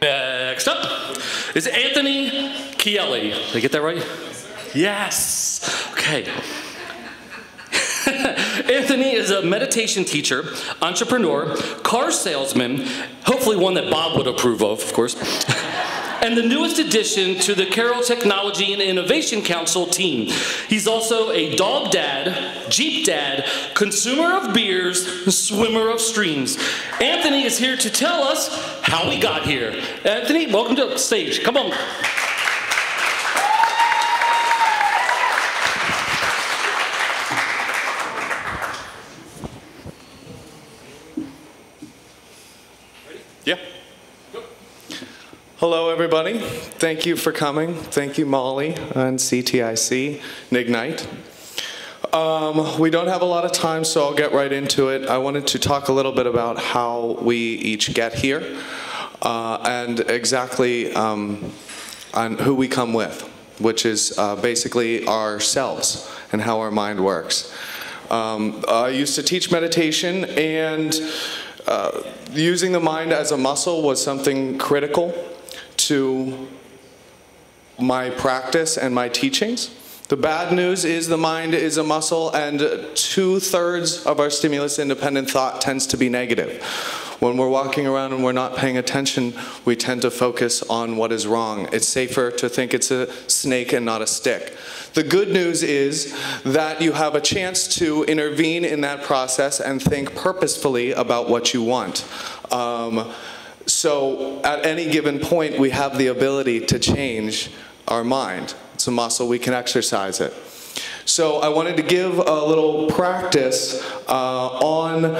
Next up is Anthony Chielli. Did I get that right? Yes. Okay. Anthony is a meditation teacher, entrepreneur, car salesman, hopefully one that Bob would approve of course, and the newest addition to the Carroll Technology and Innovation Council team. He's also a dog dad, Jeep dad, consumer of beers, swimmer of streams. Anthony is here to tell us how we got here. Anthony, welcome to the stage. Come on. Yeah. Hello, everybody. Thank you for coming. Thank you, Molly and CTIC and Ignite. We don't have a lot of time, so I'll get right into it. I wanted to talk a little bit about how we each get here and exactly on who we come with, which is basically ourselves and how our mind works. I used to teach meditation, and using the mind as a muscle was something critical to my practice and my teachings. The bad news is the mind is a muscle, and 2/3 of our stimulus-independent thought tends to be negative. When we're walking around and we're not paying attention, we tend to focus on what is wrong. It's safer to think it's a snake and not a stick. The good news is that you have a chance to intervene in that process and think purposefully about what you want. So at any given point, we have the ability to change our mind. It's a muscle, we can exercise it. So I wanted to give a little practice on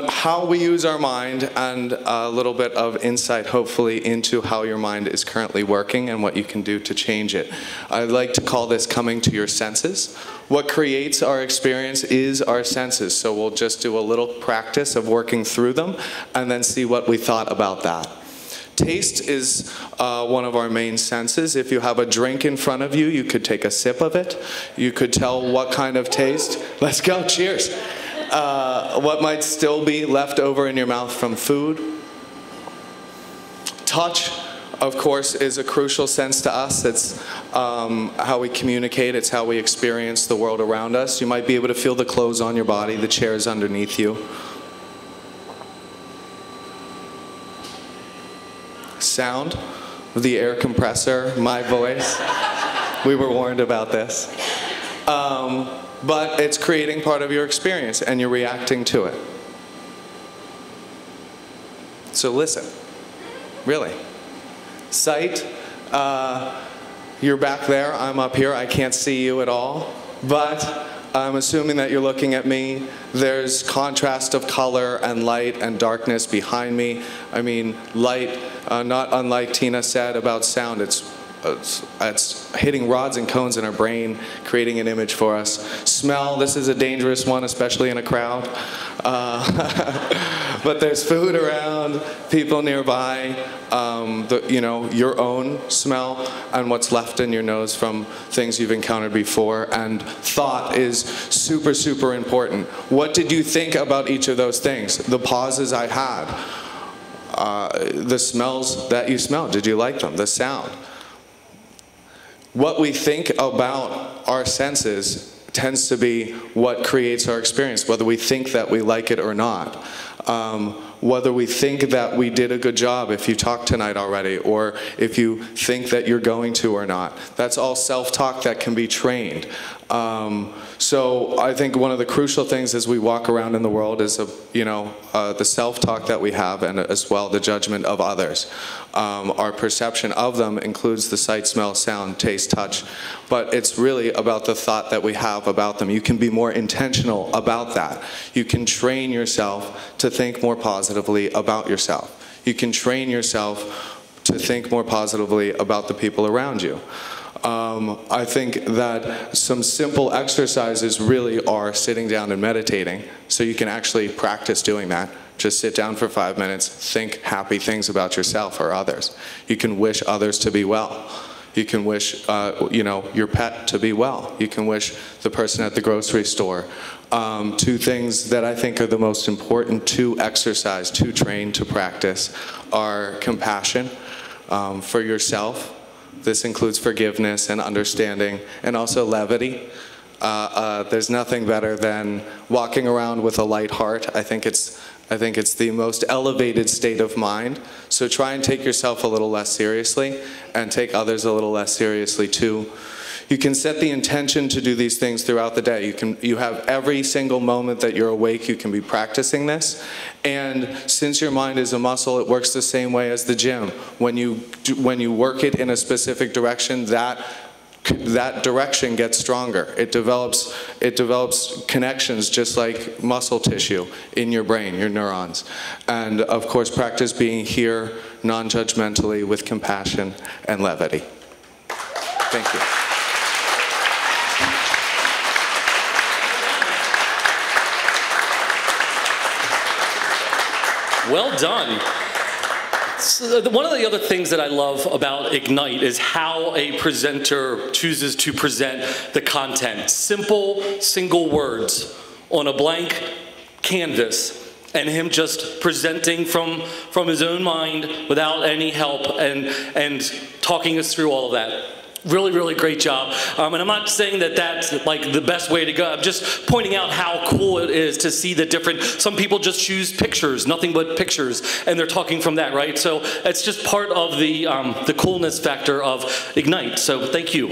how we use our mind, and a little bit of insight, hopefully, into how your mind is currently working and what you can do to change it. I like to call this coming to your senses. What creates our experience is our senses, so we'll just do a little practice of working through them and then see what we thought about that. Taste is one of our main senses. If you have a drink in front of you, you could take a sip of it. You could tell what kind of taste. Let's go, cheers. What might still be left over in your mouth from food. Touch, of course, is a crucial sense to us. It's how we communicate. It's how we experience the world around us. You might be able to feel the clothes on your body, the chairs underneath you. Sound, the air compressor, my voice. We were warned about this. But it's creating part of your experience, and you're reacting to it. So listen, really. Sight, you're back there, I'm up here, I can't see you at all, but I'm assuming that you're looking at me. There's contrast of color and light and darkness behind me. I mean, light, not unlike Tina said about sound, it's hitting rods and cones in our brain, creating an image for us. Smell, this is a dangerous one, especially in a crowd. But there's food around, people nearby, your own smell, and what's left in your nose from things you've encountered before. And thought is super, super important. What did you think about each of those things? The pauses I had, the smells that you smelled, did you like them? The sound. What we think about our senses tends to be what creates our experience, whether we think that we like it or not. Whether we think that we did a good job if you talked tonight already, or if you think that you're going to or not. That's all self-talk that can be trained. So I think one of the crucial things as we walk around in the world is, the self-talk that we have, and as well the judgment of others. Our perception of them includes the sight, smell, sound, taste, touch, but it's really about the thought that we have about them. You can be more intentional about that. You can train yourself to think more positively about yourself. You can train yourself to think more positively about the people around you. I think that some simple exercises really are sitting down and meditating, so you can actually practice doing that. Just sit down for 5 minutes, think happy things about yourself or others. You can wish others to be well. You can wish, your pet to be well. You can wish the person at the grocery store Two things that I think are the most important to exercise, to train, to practice are compassion for yourself. This includes forgiveness and understanding, and also levity. There's nothing better than walking around with a light heart. I think it's the most elevated state of mind. So try and take yourself a little less seriously and take others a little less seriously too. You can set the intention to do these things throughout the day. You have every single moment that you're awake, you can be practicing this. And since your mind is a muscle, it works the same way as the gym. When you work it in a specific direction, that direction gets stronger. It develops connections just like muscle tissue in your brain, your neurons. And of course, practice being here non-judgmentally with compassion and levity. Thank you. Well done. So one of the other things that I love about Ignite is how a presenter chooses to present the content. Simple, single words on a blank canvas, and him just presenting from his own mind without any help and talking us through all of that. Really, really great job. And I'm not saying that that's like the best way to go. I'm just pointing out how cool it is to see the different, some people just choose pictures, nothing but pictures, and they're talking from that, right? So it's just part of the coolness factor of Ignite. So thank you.